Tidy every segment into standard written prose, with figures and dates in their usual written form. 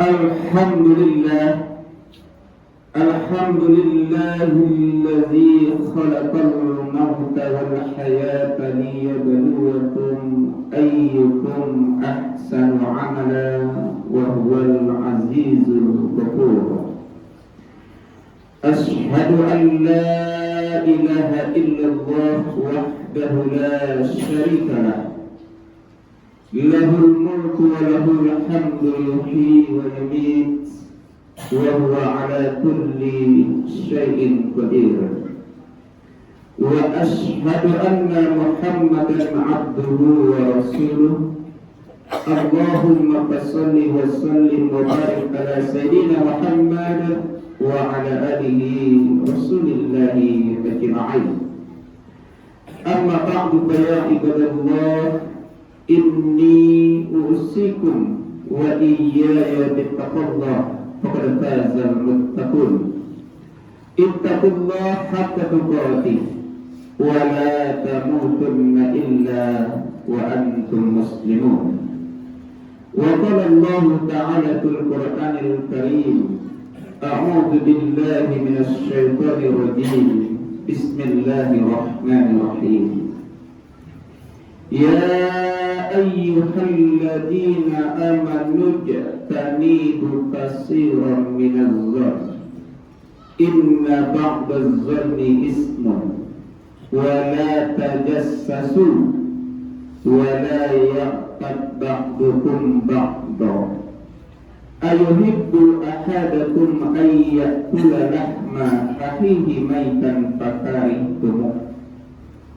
Alhamdulillah, alhamdulillahilladzi khalaqal mauta wal hayata liyabluwakum ayyukum ahsanu amala wa huwal azizul ghafur. Ashhadu an la ilaha illallah wahdahu la syarika lah, lahul mulku wa lahul hamdu yuhyi wa yumiit wa huwa ala kulli syai'in qadir. Wa ashhadu anna Muhammadan abduhu wa rasuluh. Allahumma salli wa sallim wa barik ala sayyidina Muhammad wa ala alihi rasulillahi ajma'in. Amma ba'du fa ya ibadallah, inni usikum wa iyaya bittaqullah faqad fazal muttaqun. Ittaqullah haqqa tuqatih wa la tamutunna illa wa antum muslimun. Wa qala Allah ta'ala fil Qur'anil Karim, a'udzu billahi minasy syaithanir rajim. Bismillahirrahmanirrahim. Ya ayyuhalladzina amanu jtanibu katsiran minadh-dhanni inna ba'dadh-dhanni ismun wa la tajassasu wa la yaqtab ba'dukum ba'dha ayuhibbu ahadakum an ya'kula lahma akhihi maytan fakarihtumuh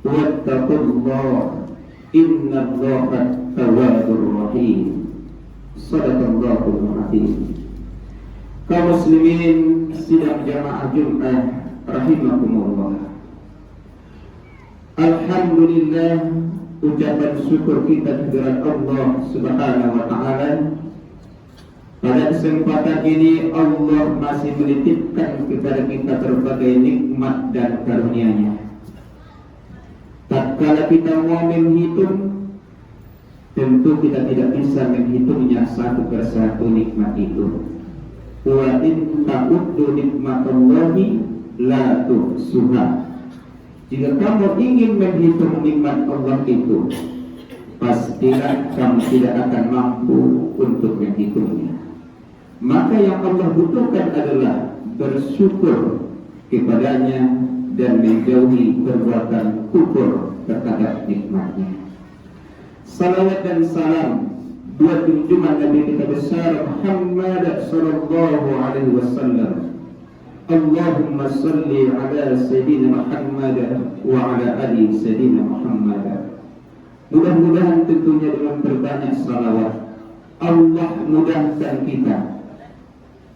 wattaqullaha innallaha tawwabur rahim. Shadaqallahul azim. Kaum muslimin sidang jamaah Jumat rahimakumullah. Alhamdulillah, ucapan syukur kita kehadirat Allah Subhanahu wa taala. Pada kesempatan ini Allah masih menitipkan kepada kita berbagai nikmat dan karunia-Nya. Tatkala kita mau menghitung, tentu kita tidak bisa menghitungnya satu persatu nikmat itu. Wa in ta'uddu nikmatallahi la tuhsuha. Jika kamu ingin menghitung nikmat Allah itu, pastilah kamu tidak akan mampu untuk menghitungnya. Maka yang Allah butuhkan adalah bersyukur kepadanya dan menjauhi perbuatan kufur terhadap nikmatnya. Salawat dan salam buat junjungan Nabi kita besar Muhammad sallallahu alaihi wasallam. Allahumma salli ala sayyidina Muhammad wa ala ali sayyidina Muhammad. Mudah-mudahan tentunya dengan berbanyak salawat Allah mudahkan kita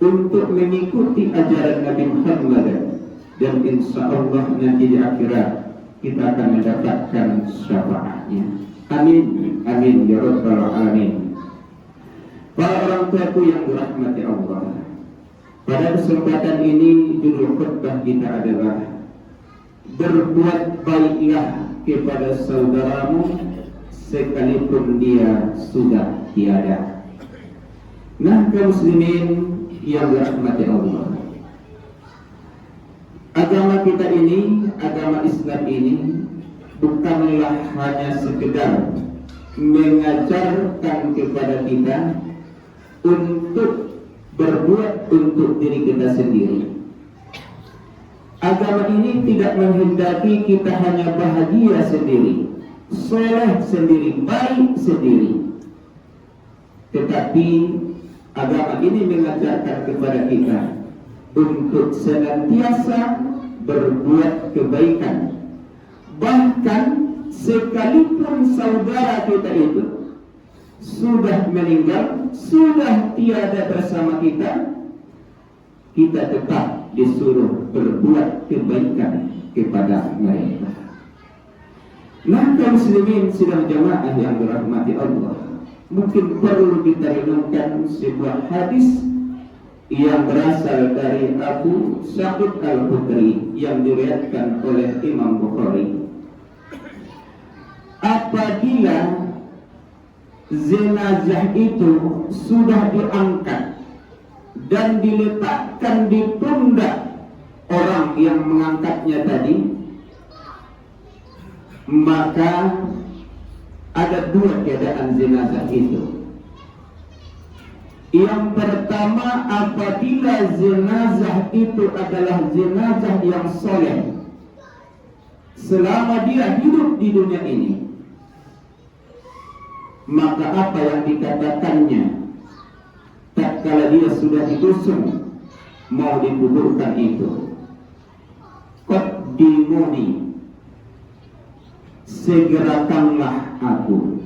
untuk mengikuti ajaran Nabi Muhammad, dan insya Allah nanti di akhirat kita akan mendapatkan syafaatnya. Amin, amin ya rabbal alamin. Para orang tuaku yang dirahmati Allah, pada kesempatan ini judul khutbah kita adalah berbuat baiklah kepada saudaramu sekalipun dia sudah tiada. Nah, kaum muslimin yang dirahmati Allah, agama kita ini, agama Islam ini bukanlah hanya sekedar mengajarkan kepada kita untuk berbuat untuk diri kita sendiri. Agama ini tidak menghendaki kita hanya bahagia sendiri, soleh sendiri, baik sendiri. Tetapi agama ini mengajarkan kepada kita untuk senantiasa berbuat kebaikan. Bahkan sekalipun saudara kita itu sudah meninggal, sudah tiada bersama kita, kita tetap disuruh berbuat kebaikan kepada mereka. Nah, kaum muslimin sidang jamaah yang dirahmati Allah, mungkin perlu kita renungkan sebuah hadis yang berasal dari Abu Sa'id Al-Khudri yang diriwayatkan oleh Imam Bukhari. Apabila jenazah itu sudah diangkat dan diletakkan di pundak orang yang mengangkatnya tadi, maka ada dua keadaan jenazah itu. Yang pertama, apabila jenazah itu adalah jenazah yang soleh selama dia hidup di dunia ini, maka apa yang dikatakannya tatkala dia sudah diusung mau dikuburkan itu, qaddimuni, segerakanlah aku,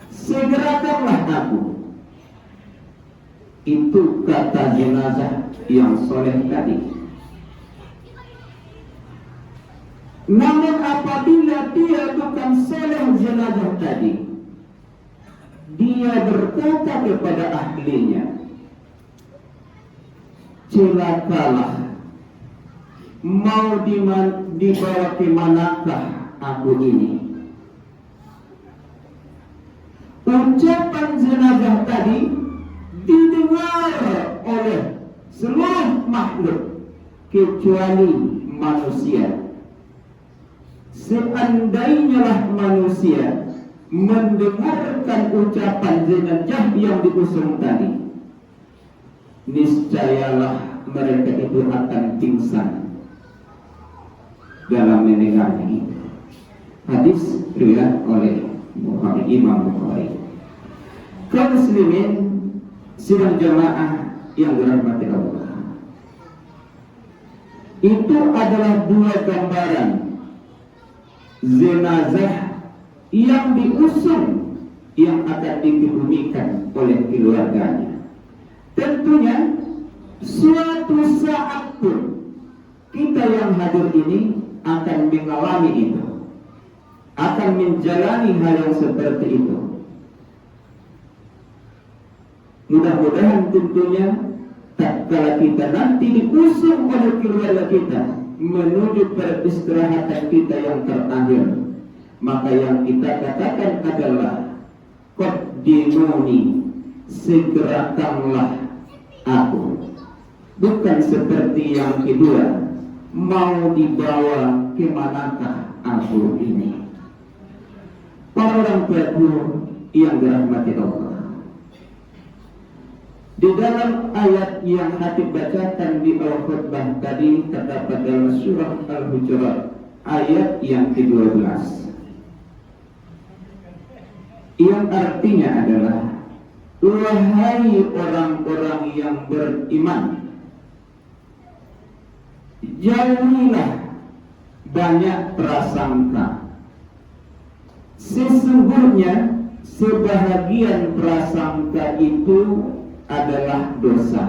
segerakanlah aku. Itu kata jenazah yang soleh tadi. Namun apabila dia bukan soleh jenazah tadi, dia berkata kepada ahlinya, celakalah, mau dibawa ke manakah aku ini? Ucapan jenazah tadi didengar oleh seluruh makhluk kecuali manusia. Seandainya lah manusia mendengarkan ucapan jenazah yang diusung tadi, niscayalah mereka itu akan pingsan dalam mendengarnya. Hadis riwayat oleh Imam Bukhari. Kaum muslimin sidang jamaah yang dirahmati Allah, itu adalah dua gambaran jenazah yang diusung yang akan dikebumikan oleh keluarganya. Tentunya suatu saat pun kita yang hadir ini akan mengalami itu, akan menjalani hal yang seperti itu. Mudah-mudahan tentunya tatkala kita nanti diusung oleh keluarga kita menuju peristirahatan kita yang terakhir, maka yang kita katakan adalah qaddimuni, segerakanlah aku. Bukan seperti yang kedua, mau dibawa ke manakah aku ini. Para orang tuaku yang dirahmati Allah, di dalam ayat yang Hatib bacakan di Al-Khutbah tadi terdapat dalam surah Al-Hujurat ayat yang ke-12, yang artinya adalah, wahai orang-orang yang beriman, jauhilah banyak prasangka. Sesungguhnya sebahagian prasangka itu adalah dosa.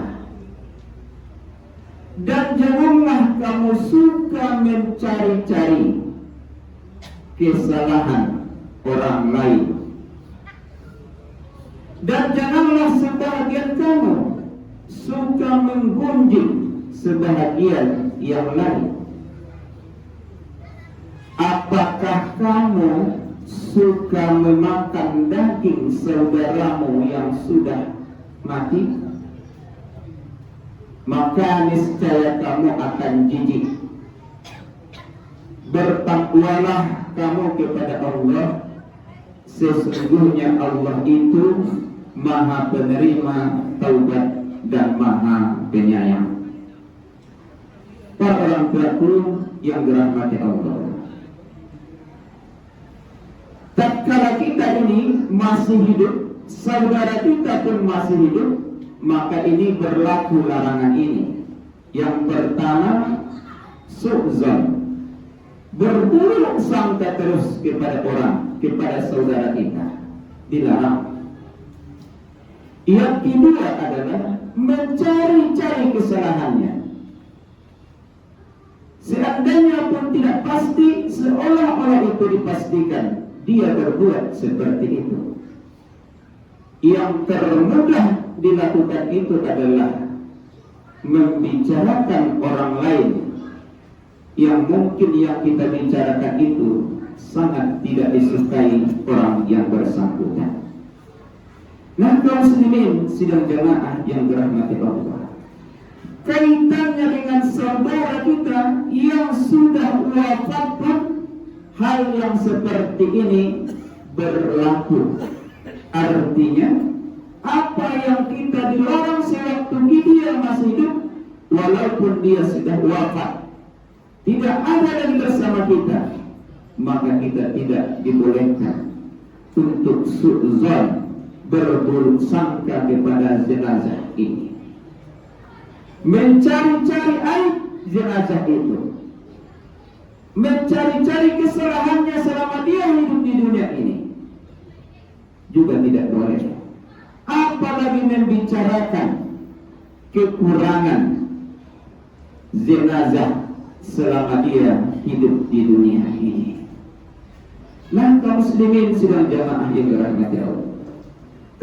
Dan janganlah kamu suka mencari-cari kesalahan orang lain. Dan janganlah sebahagian kamu suka menggunjing sebahagian yang lain. Apakah kamu suka memakan daging saudaramu yang sudah mati? Maka niscaya kamu akan jijik. Bertakwalah kamu kepada Allah, sesungguhnya Allah itu Maha penerima taubat dan Maha penyayang. Para orang tuaku yang dirahmati Allah, tatkala kita ini masih hidup, saudara kita pun masih hidup, maka ini berlaku larangan ini. Yang pertama, su'zon, berburuk sangka terus kepada orang, kepada saudara kita, dilarang. Yang kedua adalah mencari-cari kesalahannya. Seandainya pun tidak pasti, seolah-olah itu dipastikan dia berbuat seperti itu. Yang termudah dilakukan itu adalah membicarakan orang lain yang mungkin yang kita bicarakan itu sangat tidak disukai orang yang bersangkutan. Nah, kaum muslimin sidang jamaah yang dirahmati Allah, kaitannya dengan saudara kita yang sudah wafat pun hal yang seperti ini berlaku. Artinya apa yang kita dilarang sewaktu dia masih hidup, walaupun dia sudah wafat, tidak ada lagi bersama kita, maka kita tidak dibolehkan untuk su'zon, berburuk sangka kepada jenazah ini, mencari-cari aib jenazah itu, mencari-cari kesalahannya selama dia hidup di dunia ini, juga tidak boleh. Apalagi membicarakan kekurangan jenazah selama dia hidup di dunia ini. Nah, kaum muslimin sidang jamaah yang dirahmati Allah,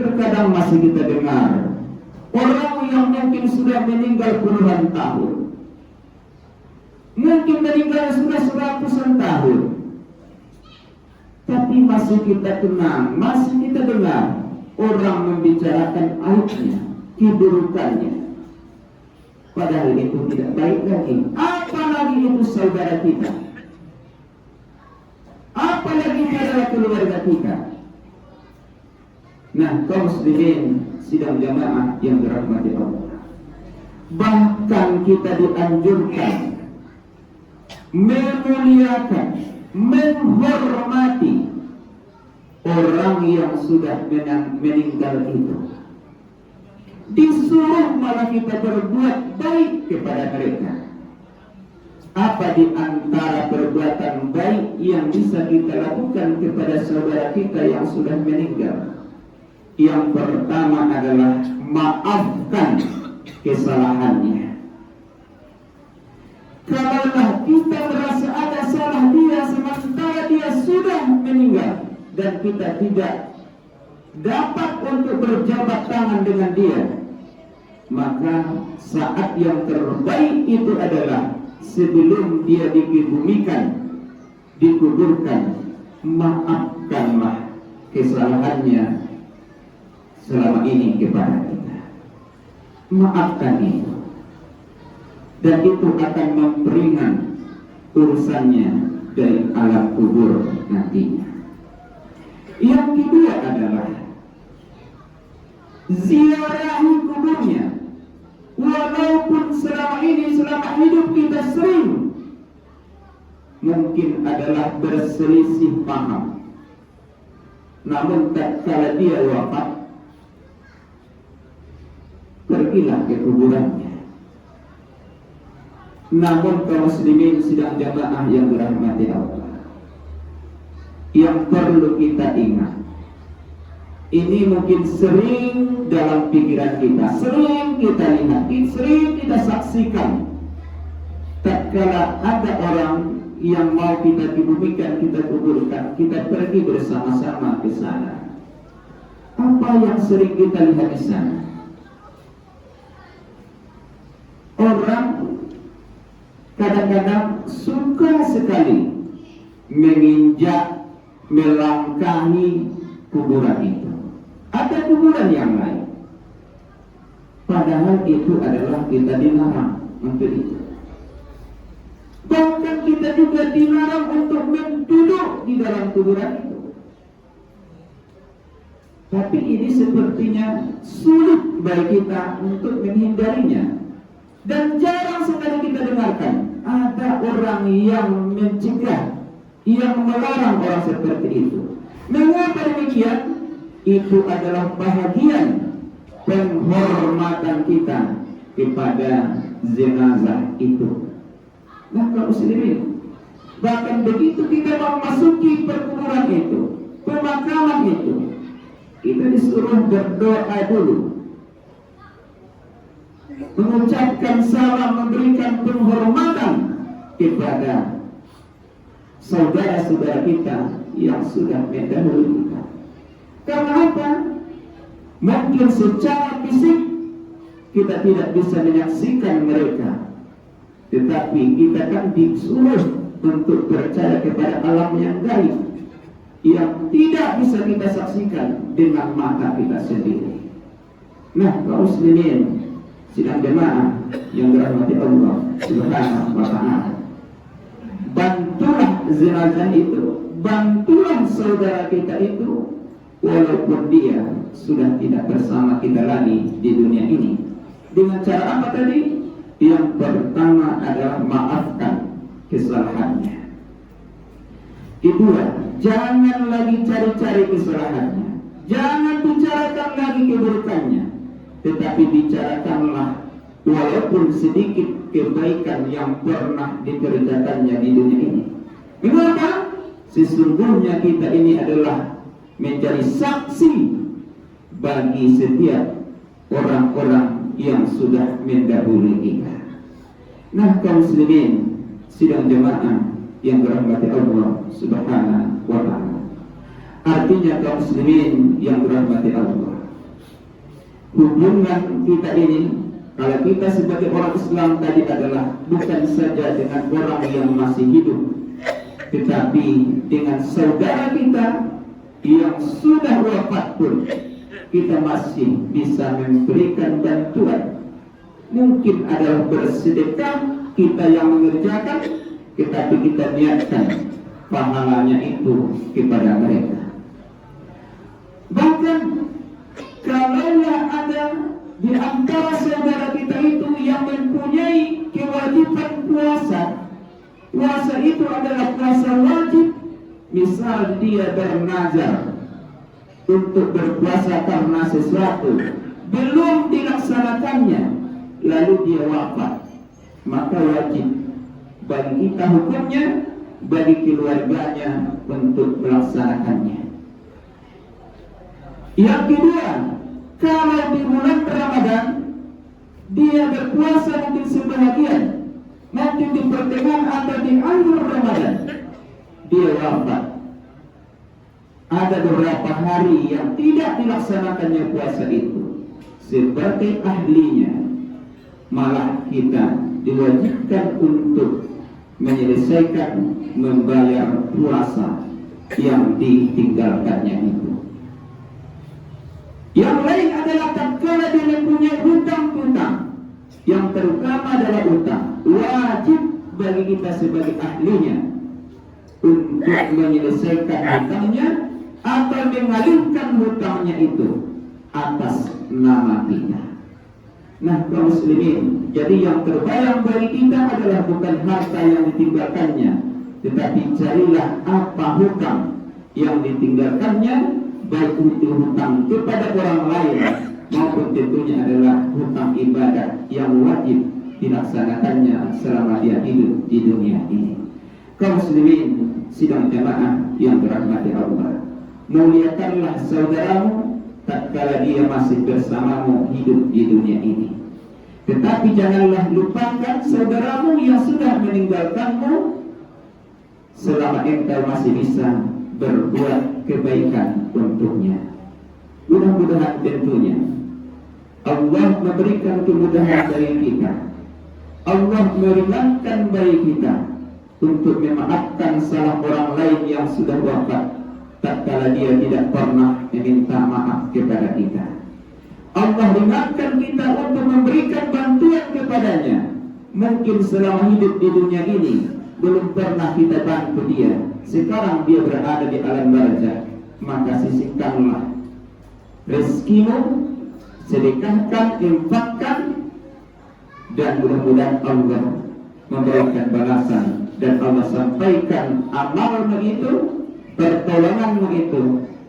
terkadang masih kita dengar orang yang mungkin sudah meninggal puluhan tahun, mungkin meninggal sudah seratusan tahun, tapi masih kita kenang, masih kita dengar orang membicarakan aibnya, keburukannya. Padahal itu tidak baik lagi. Apalagi itu saudara kita, apalagi adalah keluarga kita. Nah, kaum muslimin sidang jamaah yang dirahmati Allah, bahkan kita dianjurkan memuliakan, menghormati orang yang sudah meninggal itu. Disuruh malah kita berbuat baik kepada mereka. Apa di antara perbuatan baik yang bisa kita lakukan kepada saudara kita yang sudah meninggal? Yang pertama adalah maafkan kesalahannya. Kalaulah kita merasa ada salah dia sementara dia sudah meninggal dan kita tidak dapat untuk berjabat tangan dengan dia, maka saat yang terbaik itu adalah sebelum dia dikebumikan, dikuburkan, maafkanlah kesalahannya selama ini kepada kita. Maafkan itu, dan itu akan memperingan urusannya dari alam kubur nantinya. Yang kedua adalah ziarahi kuburnya. Walaupun selama ini, selama hidup kita sering mungkin adalah berselisih paham, namun tatkala dia wafat, pergilah ke kuburannya. Namun kaum muslimin sidang jamaah yang dirahmati Allah, yang perlu kita ingat, ini mungkin sering dalam pikiran kita, sering kita lihat, sering kita saksikan. Tatkala ada orang yang mau kita kebumikan, kita kuburkan, kita pergi bersama-sama ke sana. Apa yang sering kita lihat di sana? Orang kadang-kadang suka sekali menginjak, melangkahi kuburan itu. Ada kuburan yang lain, padahal itu adalah kita dilarang untuk itu. Bahkan kita juga dilarang untuk menduduk di dalam kuburan itu. Tapi ini sepertinya sulit bagi kita untuk menghindarinya. Dan jarang sekali kita dengarkan ada orang yang mencegah, yang melarang orang seperti itu. Mengapa demikian? Itu adalah bahagian penghormatan kita kepada jenazah itu. Nah, kaum muslimin, bahkan begitu kita memasuki perkuburan itu, pemakaman itu, kita disuruh berdoa dulu, mengucapkan salam, memberikan penghormatan kepada saudara-saudara kita yang sudah mendahului kita. Karena apa? Mungkin secara fisik kita tidak bisa menyaksikan mereka, tetapi kita kan disuruh untuk percaya kepada alam yang gaib. yang tidak bisa kita saksikan dengan mata kita sendiri. Nah, kaum muslimin sidang jemaah yang dirahmati Allah Subhanahu wa ta'ala, bantulah jenazah itu, bantulah saudara kita itu, walaupun dia sudah tidak bersama kita lagi di dunia ini. Dengan cara apa tadi? Yang pertama adalah maafkan kesalahannya. Kedua, jangan lagi cari-cari kesalahannya, jangan bicarakan lagi keburukannya, tetapi bicarakanlah walaupun sedikit kebaikan yang pernah dikerjakannya di dunia ini. Mengapa? Sesungguhnya kita ini adalah menjadi saksi bagi setiap orang-orang yang sudah mendahului kita. Nah, kaum muslimin sidang jemaah yang dirahmati Allah Subhanahu wa ta'ala, artinya kaum muslimin yang dirahmati Allah, hubungan kita ini, kalau kita sebagai orang Islam tadi adalah bukan saja dengan orang yang masih hidup, tetapi dengan saudara kita yang sudah wafat pun kita masih bisa memberikan bantuan. Mungkin adalah bersedekah kita yang mengerjakan, tetapi kita niatkan pahalanya itu kepada mereka. Bahkan kalaulah ada di antara saudara kita itu yang mempunyai kewajiban puasa, puasa itu adalah puasa wajib. Misal dia bernazar untuk berpuasa karena sesuatu belum dilaksanakannya, lalu dia wafat, maka wajib bagi kita hukumnya, bagi keluarganya untuk melaksanakannya. Yang kedua, kalau di bulan Ramadan dia berpuasa mungkin sebahagian, mungkin di pertengahan atau di akhir Ramadan dia wafat, ada beberapa hari yang tidak dilaksanakannya puasa itu, sebagai ahlinya malah kita diwajibkan untuk menyelesaikan membayar puasa yang ditinggalkannya itu. Yang lain adalah tatkala dia mempunyai hutang-hutang, yang terutama adalah hutang, wajib bagi kita sebagai ahlinya untuk menyelesaikan hutangnya atau mengalihkan hutangnya itu atas nama kita. Nah, kaum muslimin, jadi yang terbayang bagi kita adalah bukan harta yang ditinggalkannya, tetapi carilah apa hutang yang ditinggalkannya, baik itu hutang kepada orang lain maupun tentunya adalah hutang ibadah yang wajib dilaksanakannya selama dia hidup di dunia ini. Kaum muslimin sidang jamaah yang dirahmati Allah, muliakanlah saudaramu tatkala dia masih bersamamu hidup di dunia ini. Tetapi janganlah lupakan saudaramu yang sudah meninggalkanmu selama engkau masih bisa berbuat kebaikan untuknya. Mudah-mudahan tentunya Allah memberikan kemudahan bagi kita, Allah meringankan bagi kita untuk memaafkan salah orang lain yang sudah wafat tatkala dia tidak pernah meminta maaf kepada kita. Allah ringankan kita untuk memberikan bantuan kepadanya. Mungkin selama hidup di dunia ini belum pernah kita bantu dia, sekarang dia berada di alam barzakh, maka sisihkanlah rezekimu, sedekahkan, infakkan, dan mudah-mudahan Allah memberikan balasan dan Allah sampaikan amalmu itu, pertolonganmu itu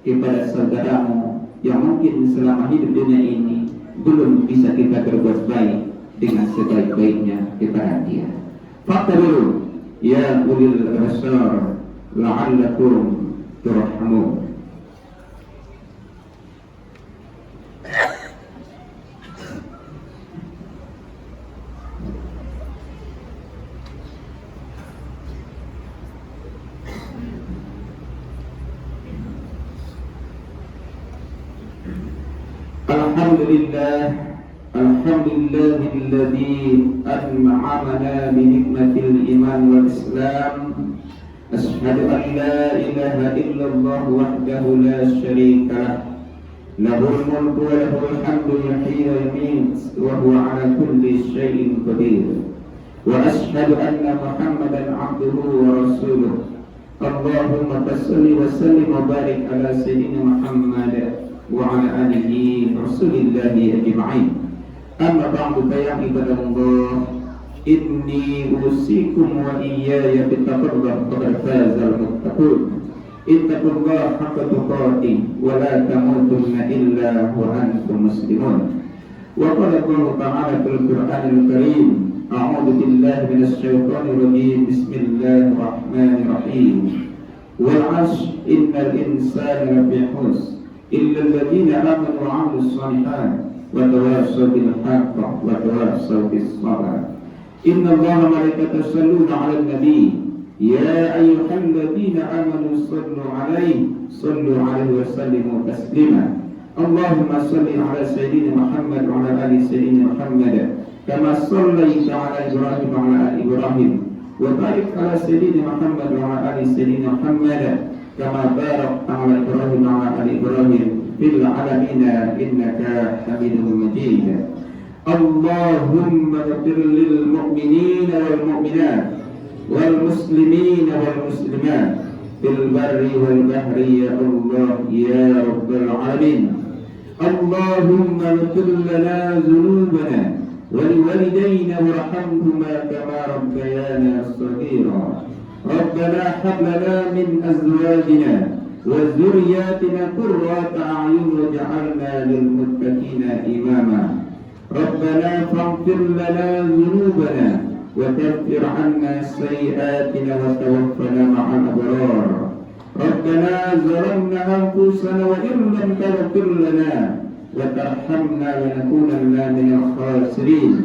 kepada saudaramu yang mungkin selama hidup dunia ini belum bisa kita berbuat baik dengan sebaik-baiknya kepada dia. Faqtabiru ya ulil absar la'allakum turhamun. Alhamdulillahilladzi an'amana bi nikmatil iman wal islam أشهد أن لا إله إلا الله وحده لا شريك له له الملك وله الحمد يحيي ويميت وهو على كل شيء قدير وأشهد أن محمدا عبده ورسوله اللهم صل وسلم وبارك على سيدنا محمد وعلى آله رسول الله أجمعين أما بعد فيا عباد الله إني أوصيكم وإياي بتقوى الله فقد فاز المتقون اتقوا الله حق تقاته ولا تموتن إلا وأنتم مسلمون وقال الله تعالى في القرآن الكريم أعوذ بالله من الشيطان الرجيم بسم الله الرحمن الرحيم والعصر إن الإنسان لفي خسر إلا الذين آمنوا وعملوا الصالحات وتواصوا بالحق وتواصوا بالصبر إن الله وملائكته يصلون على النبي يا أيها الذين آمنوا صلوا عليه وسلموا تسليما اللهم صل على سيدنا محمد وعلى آل سيدنا محمد كما صليت على إبراهيم وعلى آل إبراهيم وبارك على سيدنا محمد وعلى آل سيدنا محمد كما باركت على إبراهيم وعلى آل إبراهيم في العالمين إنك حميد مجيد اللهم اغفر للمؤمنين والمؤمنات والمسلمين والمسلمات في البر والبحر يا الله يا رب العالمين اللهم اغفر لنا ذنوبنا ولوالدينا وارحمهما كما ربيانا صغيرا ربنا هب لنا من أزواجنا وذرياتنا قرة أعين واجعلنا للمتقين إماما ربنا فاغفر لنا ذنوبنا وكفر عنا سيئاتنا وتوفنا مع الأبرار ربنا ظلمنا أنفسنا وإن لم تغفر لنا وترحمنا لنكونن من الخاسرين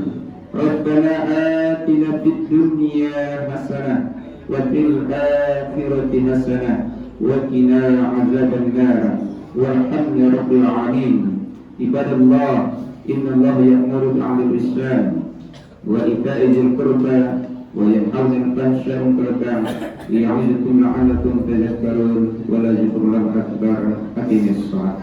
ربنا آتنا في الدنيا حسنة وفي الآخرة حسنة وقنا عذاب النار والحمد رب العالمين عباد الله إن الله يأمر بالعدل والإحسان وإيتاء ذي القربى وينهى عن الفحشاء والمنكر ليعظكم لعلكم تذكرون ولذكر الله أكبر أقيموا الصلاة